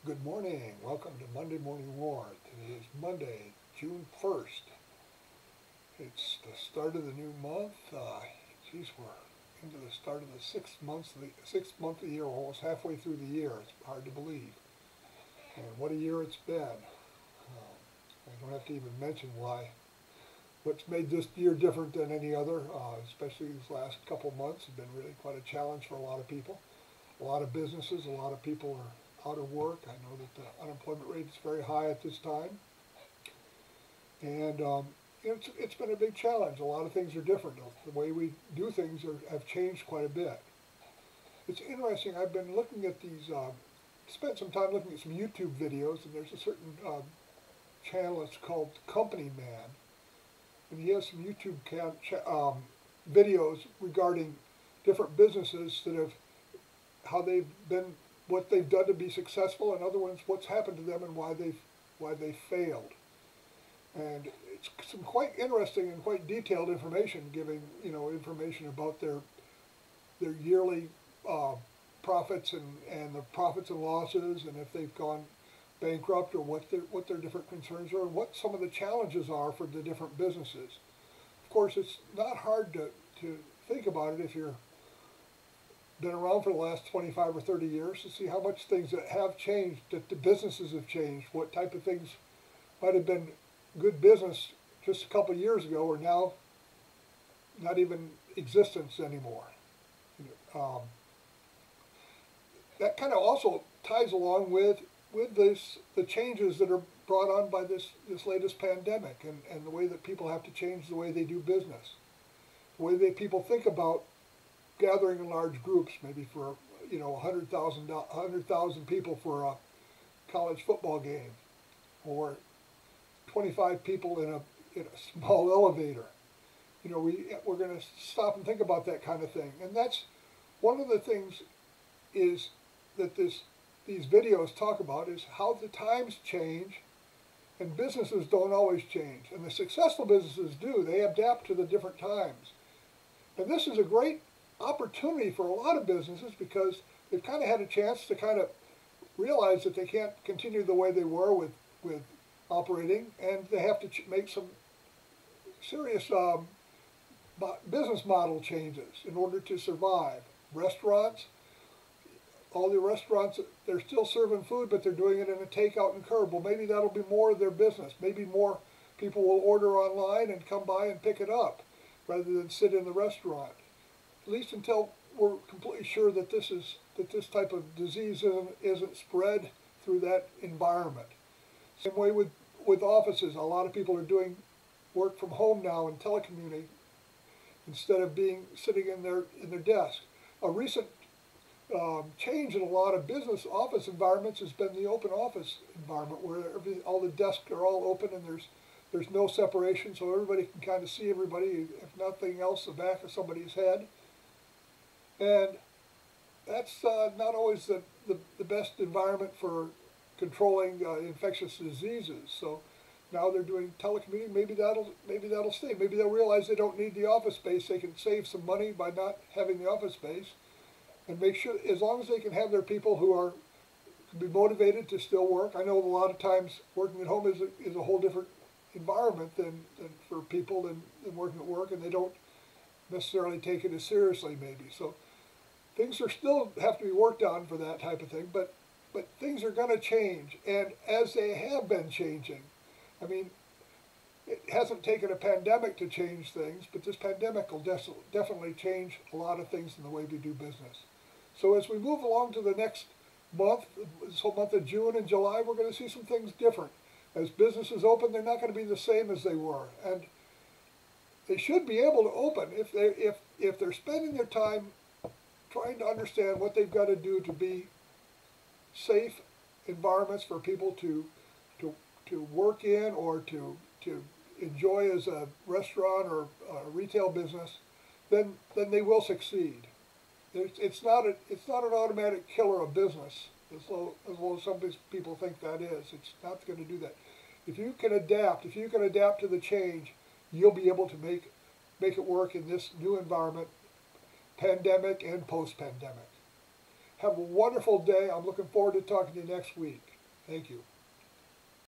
Good morning. Welcome to Monday Morning War. Today is Monday, June 1st. It's the start of the new month. Geez, we're into the start of the sixth month of the year. We're almost halfway through the year. It's hard to believe. And what a year it's been. I don't have to even mention what's made this year different than any other, especially these last couple months have been really quite a challenge for a lot of people. A lot of businesses, a lot of people are out of work. I know that the unemployment rate is very high at this time. And it's been a big challenge. A lot of things are different. The way we do things have changed quite a bit. It's interesting. I've been looking at these, spent some time looking at some YouTube videos, and there's a certain channel that's called Company Man. And he has some YouTube videos regarding different businesses that have, how they've been, what they've done to be successful, and other ones, what's happened to them and why they failed. And it's some quite interesting and quite detailed information, giving information about their yearly profits and the profits and losses, and if they've gone bankrupt or what their different concerns are, and what some of the challenges are for the different businesses. Of course, it's not hard to think about it if you're been around for the last 25 or 30 years to see how much things that have changed, that the businesses have changed, what type of things might have been good business just a couple of years ago are now not even existence anymore. Um, that kind of also ties along with the changes that are brought on by this latest pandemic, and the way that people have to change the way they do business, the way that people think about gathering in large groups, maybe for 100,000 people for a college football game, or 25 people in a small elevator. We're going to stop and think about that kind of thing, and that's one of the things is that these videos talk about is how the times change, and businesses don't always change, and the successful businesses do. They adapt to the different times, and this is a great opportunity for a lot of businesses because they've kind of had a chance to kind of realize that they can't continue the way they were with operating, and they have to make some serious business model changes in order to survive. Restaurants, all the restaurants, they're still serving food, but they're doing it in a takeout and curb. Well, maybe that'll be more of their business. Maybe more people will order online and come by and pick it up rather than sit in the restaurant. At least until we're completely sure that this type of disease isn't spread through that environment. Same way with offices. A lot of people are doing work from home now and telecommuting instead of sitting in their desk. A recent change in a lot of business office environments has been the open office environment, where all the desks are all open and there's no separation, so everybody can kind of see everybody, if nothing else, the back of somebody's head. And that's not always the best environment for controlling infectious diseases. So now they're doing telecommuting. Maybe that'll stay. Maybe they'll realize they don't need the office space. They can save some money by not having the office space, and make sure, as long as they can have their people who can be motivated to still work. I know a lot of times working at home is a whole different environment than for people than working at work, and they don't necessarily take it as seriously maybe. So things are still have to be worked on for that type of thing, but things are going to change, and as they have been changing. I mean, it hasn't taken a pandemic to change things, but this pandemic will definitely change a lot of things in the way we do business. So as we move along to the next month, this whole month of June and July, we're going to see some things different. As businesses open, they're not going to be the same as they were, and they should be able to open if they're spending their time trying to understand what they've got to do to be safe environments for people to work in, or to enjoy as a restaurant or a retail business, then they will succeed. It's not an automatic killer of business, as though some people think that is. It's not going to do that. If you can adapt to the change, you'll be able to make it work in this new environment, pandemic and post-pandemic. Have a wonderful day. I'm looking forward to talking to you next week. Thank you.